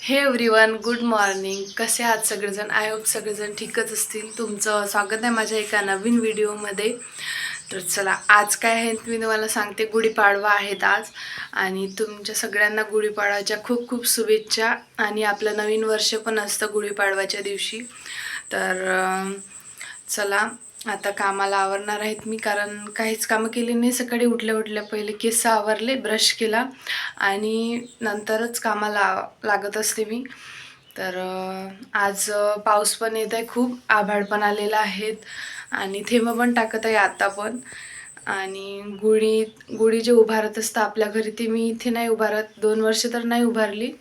हे everyone, good morning. कसे आहात सगळेजण? आय होप सगळेजण ठीकच असतील. तुमचं स्वागत आहे माझ्या एका नवीन व्हिडिओमध्ये. तर चला, आज काय आहे मी तुम्हाला सांगते. गुढीपाडवा आहेत आज आणि तुमच्या सगळ्यांना गुढीपाडव्याच्या खूप खूप शुभेच्छा. आणि आपलं नवीन वर्ष पण असतं गुढीपाडव्याच्या दिवशी. तर चला, आता कामाला आवरणार आहेत मी, कारण काहीच कामं केली नाही. सकाळी उठल्या उठल्या पहिले केस आवरले, ब्रश केला आणि नंतरच कामाला लागत असते मी. तर आज पाऊस पण येत आहे, खूप आभाळ पण आलेला आहेत आणि थेंब पण टाकत आहे आता पण. आणि गुढी जे उभारत असतं आपल्या घरी, ते मी इथे नाही उभारत. 2 वर्ष तर नाही उभारली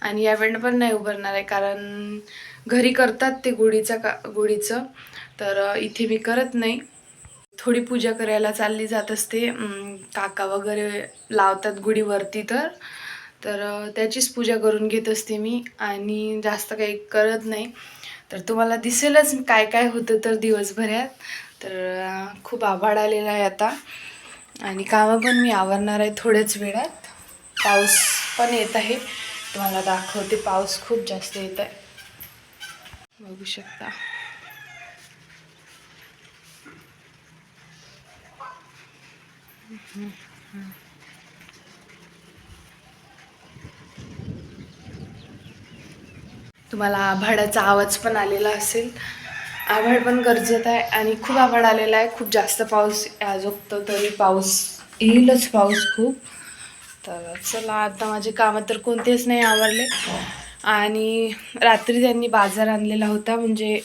आणि यावेळेला पण नाही उभारणार आहे, कारण घरी करतात ते गुढीचं. तर इथे मी करत नाही. थोडी पूजा करायला चालली जात असते. काका वगैरे लावतात गुढीवरती, तर त्याचीच पूजा करून घेत असते मी आणि जास्त काही करत नाही. तर तुम्हाला दिसेलच काय काय होतं तर दिवसभरात. तर खूप आभाळ आलेला आहे आता आणि कामं पण मी आवरणार आहे थोड्याच वेळात. पाऊस पण येत आहे, तुम्हाला दाखवते. पाऊस खूप जास्त येत आहे, बघू शकता. तुम्हाला आभाळाचा आवाज पण आलेला असेल. आभाळ पण गरजेचं आहे आणि खूप आभाळ आलेला आहे. खूप जास्त पाऊस आजोगतो, तरी पाऊस येईलच, पाऊस खूप. तर चला, आता माझे कामं तर कोणतेच नाही आवरले. आणि रात्री त्यांनी बाजार आणलेला होता, म्हणजे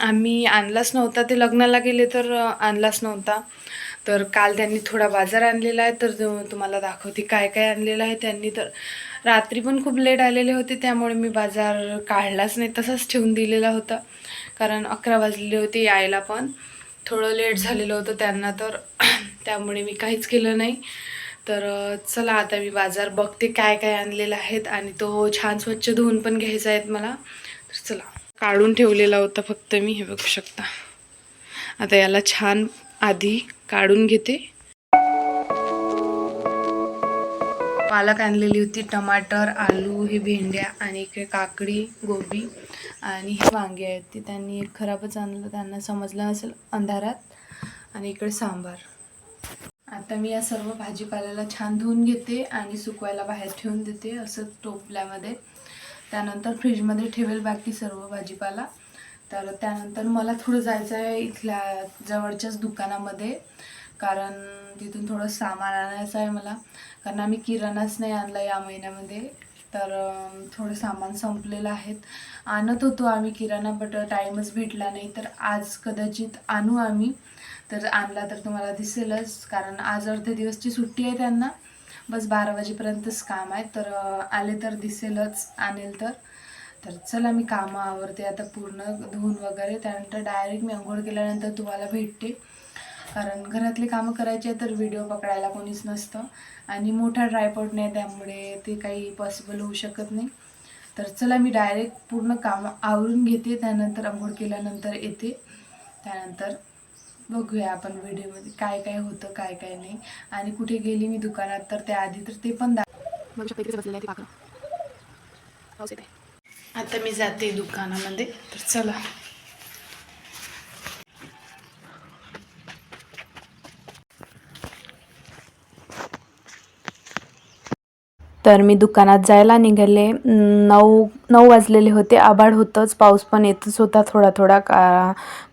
आम्ही आणलाच नव्हता. ते लग्नाला गेले तर आणलाच नव्हता. तर काल त्यांनी थोडा बाजार आणलेला आहे, तर तुम्हाला दाखवते काय काय आणलेलं आहे त्यांनी. तर रात्री पण खूप लेट आलेले होते, त्यामुळे मी बाजार काढलाच नाही, तसाच ठेवून दिलेला होता. कारण 11 वाजलेले होते यायला, पण थोडं लेट झालेलं होतं त्यांना, तर त्यामुळे मी काहीच केलं नाही. तर चला, आता मी बाजार बघते काय काय आणलेलं आहेत आणि तो छान स्वच्छ धुवून पण घ्यायचा आहे मला. तर चला, काढून ठेवलेला होता फक्त मी, हे बघू शकता. आता याला छान आधी काढून घेते. पालक आणलेली होती, टमाटर, आलू, हे भेंड्या आणि इकडे काकडी, गोबी आणि हे वांगे आहेत. ते त्यांनी एक खराबच आणलं, त्यांना समजलं नसेल अंधारात. आणि इकडे सांबार. आता मी या सर्व भाजीपाल्याला छान धुवून घेते आणि सुकवायला बाहेर ठेवून देते, असं टोपल्यामध्ये. त्यानंतर फ्रीजमध्ये ठेवेल बाकी सर्व भाजीपाला. तर त्यानंतर मला थोडं जायचं आहे इथल्या जवळच्याच दुकानामध्ये, कारण तिथून थोडं सामान आणायचं आहे मला. कारण आम्ही किराणाच नाही आणला या महिन्यामध्ये. तर थोडं सामान संपलेलं आहेत. आणत होतो आम्ही किराणा, बट टाईमच भेटला नाही. तर आज कदाचित आणू आम्ही. तर आणला तर तुम्हाला दिसेलच, कारण आज अर्धे दिवसची सुट्टी आहे त्यांना. बस 12 वाजेपर्यंतच काम आहे. तर आले तर दिसेलच, आणेल तर. तर चला, मी कामं आवरते आता पूर्ण धुवून वगैरे. त्यानंतर डायरेक्ट मी अंघोळ केल्यानंतर तुम्हाला भेटते, कारण घरातले कामं करायचे तर व्हिडिओ पकडायला कोणीच नसतं आणि मोठा ट्रायपॉड नाही, त्यामुळे ते काही पॉसिबल होऊ शकत नाही. तर चला, मी डायरेक्ट पूर्ण कामं आवरून घेते, त्यानंतर अंघोळ केल्यानंतर येते. त्यानंतर बघूया आपण व्हिडिओमध्ये काय काय होतं, काय काय नाही, आणि कुठे गेली मी दुकानात तर त्याआधी तर ते पण बघू शकता. इथे बसलेलं आहे ते काका, पाऊस येते. आता मी जाते दुकानामध्ये, तर चला. तर मी दुकानात जायला निघाले. 9 वाजलेले होते. आभाळ होतंच, पाऊस पण येतच होता थोडा थोडा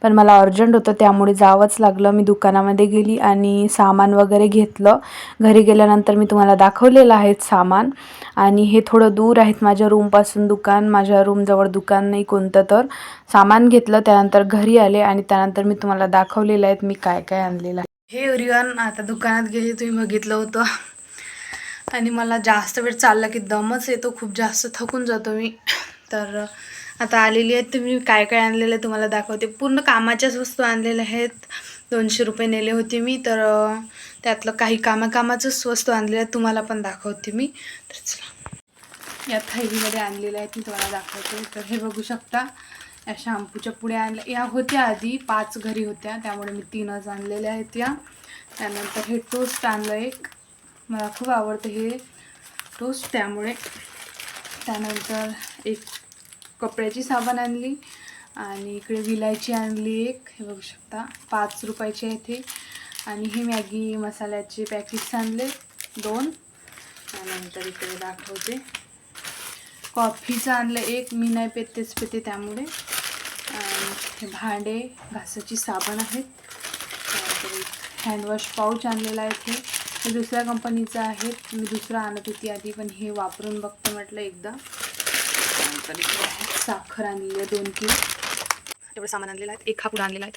पण मला अर्जंट होतं, त्यामुळे जावंच लागलं. मी दुकानामध्ये गेली आणि सामान वगैरे घेतलं. घरी गेल्यानंतर मी तुम्हाला दाखवलेलं आहे सामान. आणि हे थोडं दूर आहेत माझ्या रूमपासून दुकान. माझ्या रूमजवळ दुकान नाही कोणतं. तर सामान घेतलं, त्यानंतर घरी आले आणि त्यानंतर मी तुम्हाला दाखवलेलं आहे मी काय काय आणलेलं आहे. हे एव्हरीवन, आता दुकानात गेली, तुम्ही बघितलं होतं. आणि मला जास्त वेळ चालला की दमच येतो, खूप जास्त थकून जातो मी. तर आता आलेली आहेत. तुम्ही काय काय आणलेलं आहे तुम्हाला दाखवते. पूर्ण कामाच्याच वस्तू आणलेल्या आहेत. 200 रुपये नेले होते मी, तर त्यातलं काही कामाचंच वस्तू आणलेल्या आहेत, तुम्हाला पण दाखवते मी. तर चला, या थैलीमध्ये आणलेल्या आहेत, मी तुम्हाला दाखवते. तर हे बघू शकता, या शॅम्पूच्या पुड्या आणल्या. या होत्या आधी 5 घरी होत्या, त्यामुळे मी 3च आणलेल्या आहेत या. त्यानंतर हे टोस्ट आणलं एक, मला खूप आवडतं हे टोस्ट, त्यामुळे त्यानंतर एक कपड्याची साबण आणली आणि इकडे विलायची आणली एक, हे बघू शकता 5 रुपयाची आहे ते. आणि हे मॅगी मसाल्याचे पॅकेट्स आणले 2. त्यानंतर इकडे दाखवते कॉफीचं आणलं एक, मी नाही पेत तेच पेते त्यामुळे. आणि हे भांडे घासाची साबण आहेत. त्यानंतर हँडवॉश पाऊच आणलेला आहे हे दुसऱ्या कंपनीचं आहे, मी दुसरं आणत होती आधी पण हे वापरून बघतो म्हटलं एकदा. त्यानंतर इकडे आहे साखर आणलेली आहे 2 किलो, एवढं सामान आणलेलं आहे. एक हा पुडा आणलेला आहे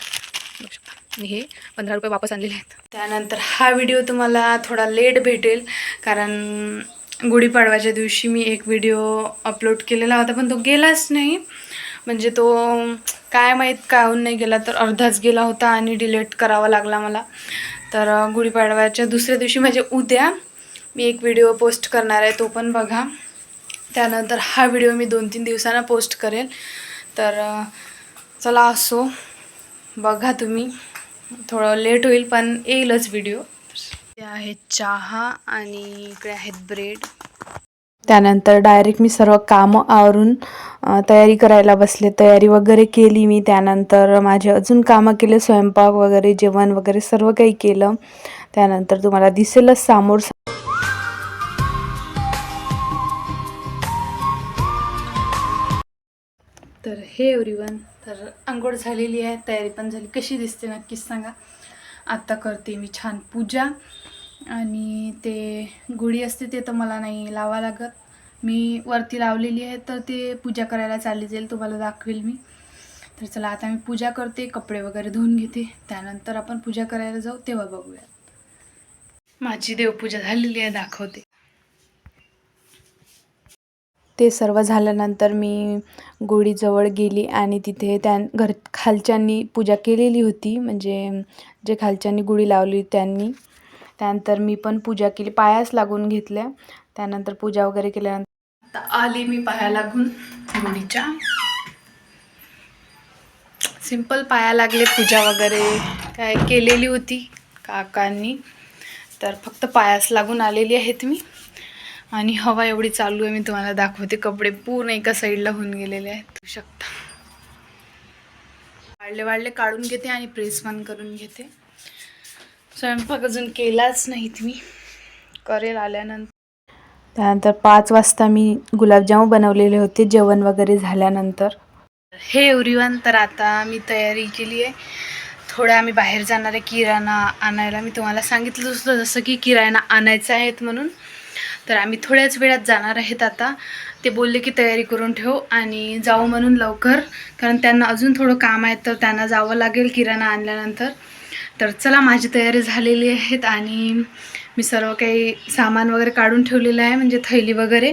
बघू शकता आणि हे 15 रुपये वापस आणलेले आहेत. त्यानंतर हा व्हिडिओ तुम्हाला थोडा लेट भेटेल कारण गुढीपाडवाच्या दिवशी मी एक व्हिडिओ अपलोड केलेला होता पण तो गेलाच नाही. म्हणजे तो काय माहीत काहून नाही गेला, तर अर्धाच गेला होता आणि डिलीट करावा लागला मला. तर गुढीपाडव्याच्या दुसऱ्या दिवशी म्हणजे उद्या मी एक व्हिडिओ पोस्ट करणार आहे, तो पण बघा. त्यानंतर हा व्हिडिओ मी 2-3 दिवसांना पोस्ट करेल. तर चला असो बघा तुम्ही, थोडं लेट होईल पण येईलच व्हिडिओ. ते आहेत चहा आणि इकडे आहेत ब्रेड. त्यानंतर डायरेक्ट मी सर्व कामं आवरून तयारी करायला बसले, तयारी वगैरे केली मी. त्यानंतर माझे अजून कामं केले, स्वयंपाक वगैरे जेवण वगैरे सर्व काही केलं. त्यानंतर तुम्हाला दिसेलच समोर. तर हे एव्हरीवन, तर आंघोळ झालेली आहे, तयारी पण झाली. कशी दिसते नक्कीच सांगा. आत्ता करते मी छान पूजा. आणि ते गुढी असते ते तर मला नाही लावा लागत, मी वरती लावलेली आहे, तर ते पूजा करायला चालली जाईल, तुम्हाला दाखवेल मी. तर चला आता मी पूजा करते, कपडे वगैरे धुवून घेते, त्यानंतर आपण पूजा करायला जाऊ तेव्हा बघूया. माझी देवपूजा झालेली आहे, दाखवते. ते सर्व झाल्यानंतर मी गुढीजवळ गेली आणि तिथे घर खालच्यांनी पूजा केलेली होती, म्हणजे जे खालच्यांनी गुढी लावली त्यांनी. त्यानंतर मी पण पूजा केली, पायास लागून घेतल्या. त्यानंतर पूजा वगैरे केल्यानंतर आता आली मी पाया लागून गुढीच्या. सिंपल पाया लागले, पूजा वगैरे काय केलेली होती काकांनी, तर फक्त पायास लागून आलेली आहेत मी. आणि हवा एवढी चालू आहे, मी तुम्हाला दाखवते. कपडे पूर्ण एका साईडला होऊन गेलेले आहेत, बघू शकता. वाढले काढून घेते आणि प्रेस पण करून घेते. स्वयंपाक अजून केलाच नाहीत, मी करेल आल्यानंतर. त्यानंतर 5 वाजता मी गुलाबजामुन बनवलेले होते जेवण वगैरे झाल्यानंतर. हे एव्हरीवन, तर आता मी तयारी केली आहे. थोडं आम्ही बाहेर जाणार आहे किराणा आणायला. मी तुम्हाला सांगितलं होतं जसं की किराणा आणायचं आहेत म्हणून. तर आम्ही थोड्याच वेळात जाणार आहेत आता. ते बोलले की तयारी करून ठेव आणि जाऊ म्हणून लवकर, कारण त्यांना अजून थोडं काम आहे, तर त्यांना जावं लागेल किराणा आणल्यानंतर. तर चला, माझी तयारी झालेली आहेत आणि मी सर्व काही सामान वगैरे काढून ठेवलेलं आहे, म्हणजे थैली वगैरे.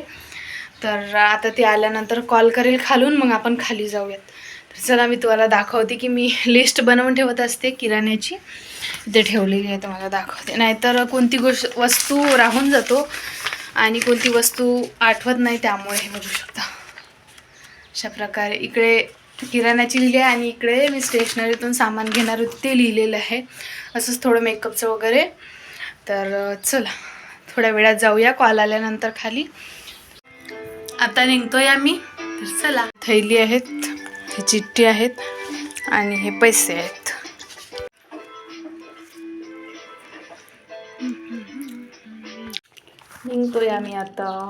तर आता ते आल्यानंतर कॉल करेल खालून, मग आपण खाली जाऊयात. तर चला, मी तुम्हाला दाखवते की मी लिस्ट बनवून ठेवत असते किराण्याची, इथे ठेवलेली आहे, तुम्हाला दाखवते. नाहीतर कोणती वस्तू राहून जातो आणि कोणती वस्तू आठवत नाही, त्यामुळे हे बघू शकता. अशा प्रकारे इकडे किराण्याची लिहिली आहे आणि इकडे मी स्टेशनरीतून सामान घेणार होते ते लिहिलेलं आहे. असंच थोडं मेकअपचं वगैरे. तर चला, थोड्या वेळात जाऊया कॉल आल्यानंतर खाली. आता निघतोय आम्ही, तर चला. थैली आहेत, हे चिठ्ठी आहेत आणि हे पैसे आहेत. निघतोय आम्ही आता.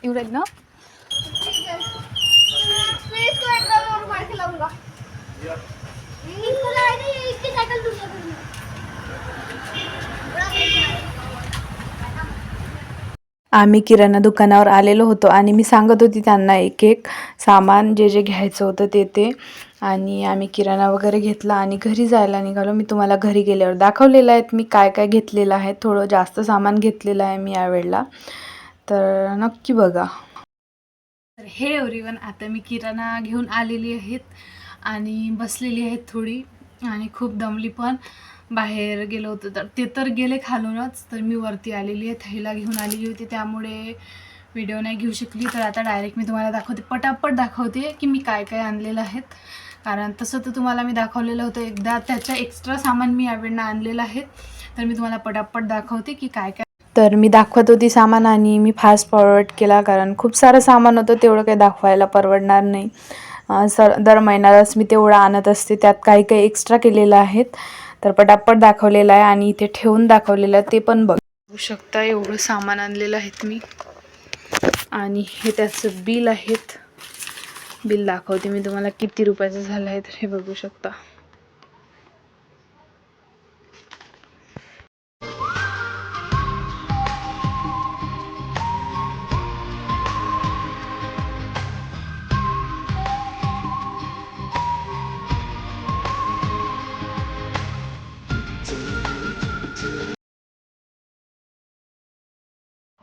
एवढं ना आम्ही किराणा दुकानावर आलेलो होतो आणि मी सांगत होती त्यांना एक एक सामान जे जे घ्यायचं होतं ते. आणि आम्ही किराणा वगैरे घेतला आणि घरी जायला निघालो. मी तुम्हाला घरी गेल्यावर दाखवलेलं आहे मी काय काय घेतलेलं आहे. थोडं जास्त सामान घेतलेलं आहे मी यावेळेला, तर नक्की बघा. तर हे एव्हरीवन, आता मी किराणा घेऊन आलेली आहेत आणि बसलेली आहेत थोडी, आणि खूप दमली पण. बाहेर गेलो होतो तर ते तर गेले खालूनच, तर मी वरती आलेली आहे. थैला घेऊन आलेली होती, त्यामुळे व्हिडिओ नाही घेऊ शकली. तर आता डायरेक्ट मी तुम्हाला दाखवते, पटापट दाखवते की मी काय काय आणलेलं आहेत. कारण तसं तर तुम्हाला मी दाखवलेलं होतं एकदा, त्याच्या एक्स्ट्रा सामान मी यावेळेला आणलेलं आहे. तर मी तुम्हाला पटापट दाखवते की काय काय. तर मी दाखवत होती सामान आणि मी फास्ट फॉरवर्ड केला, कारण खूप सारं सामान होतं, तेवढं काही दाखवायला परवडणार नाही. दर महिन्यालाच मी तेवढं आणत असते, त्यात काही काही एक्स्ट्रा केलेलं आहेत. तर पटापट दाखवलेलं आहे आणि इथे ठेवून दाखवलेलं आहे, ते पण बघू शकता. एवढं सामान आणलेलं आहे मी. आणि हे त्याचं बिल आहेत. बिल दाखवते मी तुम्हाला किती रुपयाचं झालं आहे, तर हे बघू शकता.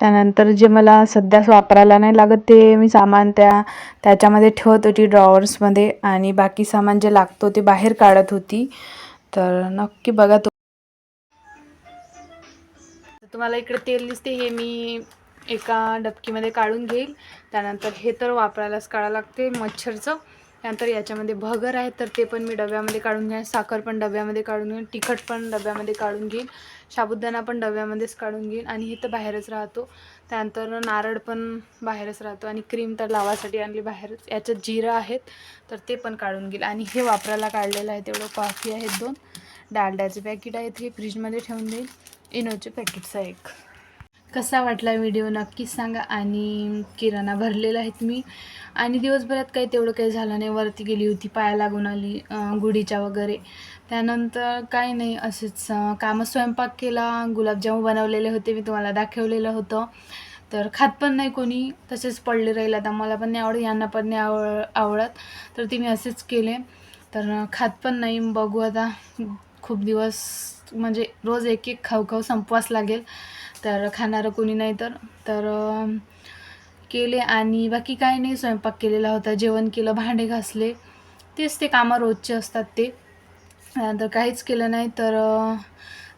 त्यानंतर जे मला सध्या वापरायला नाही लागत ते मी सामान त्याच्यामध्ये ठेवत होती ड्रॉवर्समध्ये, आणि बाकी सामान जे लागतो ते बाहेर काढत होती. तर नक्की बघा. तुम्हाला इकडे तेल दिसते, हे मी एका डबकीमध्ये काढून घेईल. त्यानंतर हे तर वापरायलाच काढावं लागते मच्छरचं. त्यानंतर याच्यामध्ये भगर आहे, तर ते पण मी डब्यामध्ये काढून घेईन. साखर पण डब्यामध्ये काढून घेईन. तिखट पण डब्यामध्ये काढून घेईन. साबुदाणा पण डब्यामध्येच काढून घेईन. आणि हे तर बाहेरच राहतो. त्यानंतर नारळ पण बाहेरच राहतो. आणि क्रीम तर लावासाठी आणली बाहेरच. याच्यात जिरं आहेत, तर ते पण काढून घेईल. आणि हे वापरायला काढलेलं आहे तेवढं कॉफी आहेत 2. डालड्याचे पॅकेट आहेत, हे फ्रीजमध्ये ठेवून देईल. इनोचे पॅकेटचा एक. कसा वाटला व्हिडिओ नक्कीच सांगा. आणि किराणा भरलेला आहेत मी. आणि दिवसभरात काही तेवढं काही झालं नाही. वरती गेली होती, पाया लागून आली गुढीच्या वगैरे. त्यानंतर काही नाही, असेच कामं. स्वयंपाक केला, गुलाबजामुन बनवलेले होते, मी तुम्हाला दाखवलेलं होतं. तर खात पण नाही कोणी, तसेच पडले राहील. आता मला पण नाही आवडत, यांना पण नाही आवडत, तर ते मी असेच केले. तर खात पण नाही. बघू आता, खूप दिवस म्हणजे रोज एक एक खाऊ संपवाच लागेल. तर खाणारं कोणी नाही तर केले. आणि बाकी काही नाही, स्वयंपाक केलेला होता, जेवण केलं, भांडे घासले, तेच ते कामं रोजचे असतात ते. त्यानंतर काहीच केलं नाही. तर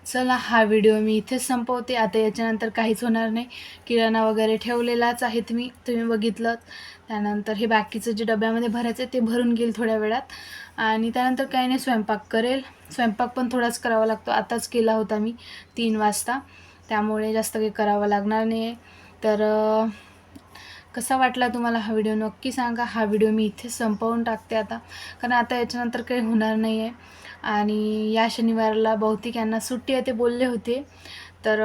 चला, हा व्हिडिओ मी इथेच संपवते. आता याच्यानंतर काहीच होणार नाही. किराणा वगैरे ठेवलेलाच आहेत मी, तुम्ही बघितलं. त्यानंतर हे बाकीचं जे डब्यामध्ये भरायचं ते भरून घेईल थोड्या वेळात. आणि त्यानंतर काही नाही, स्वयंपाक करेल. स्वयंपाक पण थोडाच करावा लागतो, आताच केला होता मी 3 वाजता, त्यामुळे जास्त काही करावं लागणार नाही आहे. तर कसा वाटला तुम्हाला हा व्हिडिओ नक्की सांगा. हा व्हिडिओ मी इथेच संपवून टाकते आता, कारण आता याच्यानंतर काही होणार नाही आहे. आणि या शनिवारला बहुतेक यांना सुट्टी आहे, ते बोलले होते. तर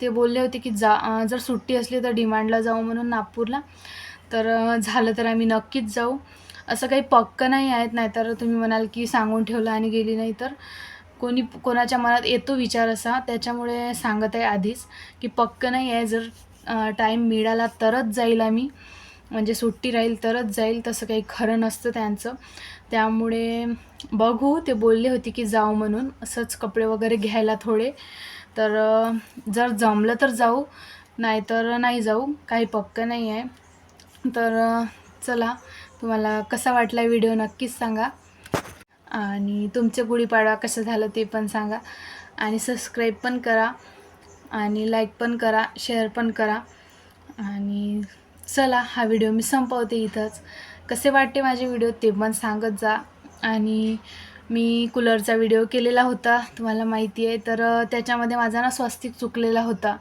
ते बोलले होते की जर सुट्टी असली तर डिमांडला जाऊ म्हणून, नागपूरला. तर झालं तर आम्ही नक्कीच जाऊ. असं काही पक्कं नाही आहेत, नाहीतर तुम्ही म्हणाल की सांगून ठेवलं आणि गेली नाही. तर कोणाच्या मनात येतो विचार असा, त्याच्यामुळे सांगत आहे आधीच की पक्कं नाही आहे. जर टाईम मिळाला तरच जाईल आम्ही, म्हणजे सुट्टी राहील तरच जाईल, तसं काही खरं नसतं त्यांचं. त्यामुळे बघू. ते बोलले होते की जाऊ म्हणून, असंच कपडे वगैरे घ्यायला थोडे. तर जर जमलं तर जाऊ, नाहीतर नाही जाऊ, काही पक्कं नाही आहे. तर चला, तुम्हाला कसा वाटला व्हिडिओ नक्कीच सांगा. आणि तुमचं गुढीपाडवा कसं झालं ते पण सांगा. आणि सबस्क्राईब पण करा, आणि लाईक पण करा, शेअर पण करा. आणि चला, हा व्हिडिओ मी संपवते इथंच. कसे वाटते माझे व्हिडिओ ते पण सांगत जा. आणि मी कूलरचा व्हिडिओ केलेला होता, तुम्हाला माहिती आहे. तर त्याच्यामध्ये माझा ना स्वस्तिक चुकलेला होता,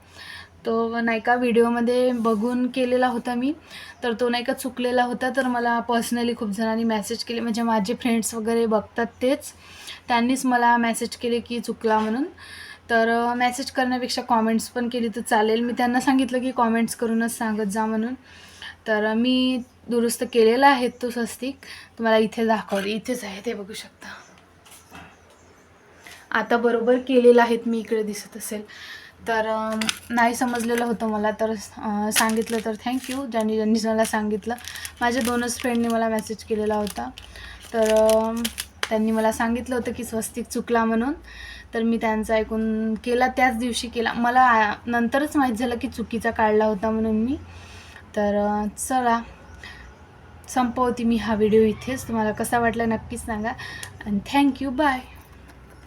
तो नाही का व्हिडिओमध्ये बघून केलेला होता मी. तर तो नाही का चुकलेला होता. तर मला पर्सनली खूप जणांनी मेसेज केले, म्हणजे माझे फ्रेंड्स वगैरे बघतात तेच, त्यांनीच मला मेसेज केले की चुकला म्हणून. तर मेसेज करण्यापेक्षा कॉमेंट्स पण केली तर चालेल. मी त्यांना सांगितलं की कॉमेंट्स करूनच सांगत जा म्हणून. तर मी दुरुस्त केलेला आहे तो स्वस्तिक, तुम्हाला इथे दाखवते. इथेच आहे, ते बघू शकता. आता बरोबर केलेलं आहेत मी, इकडे दिसत असेल. तर नाही समजलेलं होतं मला, तर सांगितलं, तर थँक्यू ज्यांनी मला सांगितलं. माझ्या 2च फ्रेंडनी मला मेसेज केलेला होता. तर त्यांनी मला सांगितलं होतं की स्वस्तिक चुकला म्हणून. तर मी त्यांचं ऐकून केला, त्याच दिवशी केला. मला नंतरच माहीत झालं की चुकीचा काढला होता म्हणून मी. तर चला, संपवते मी हा व्हिडिओ इथेच. तुम्हाला कसा वाटला नक्कीच सांगा. आणि थँक्यू, बाय.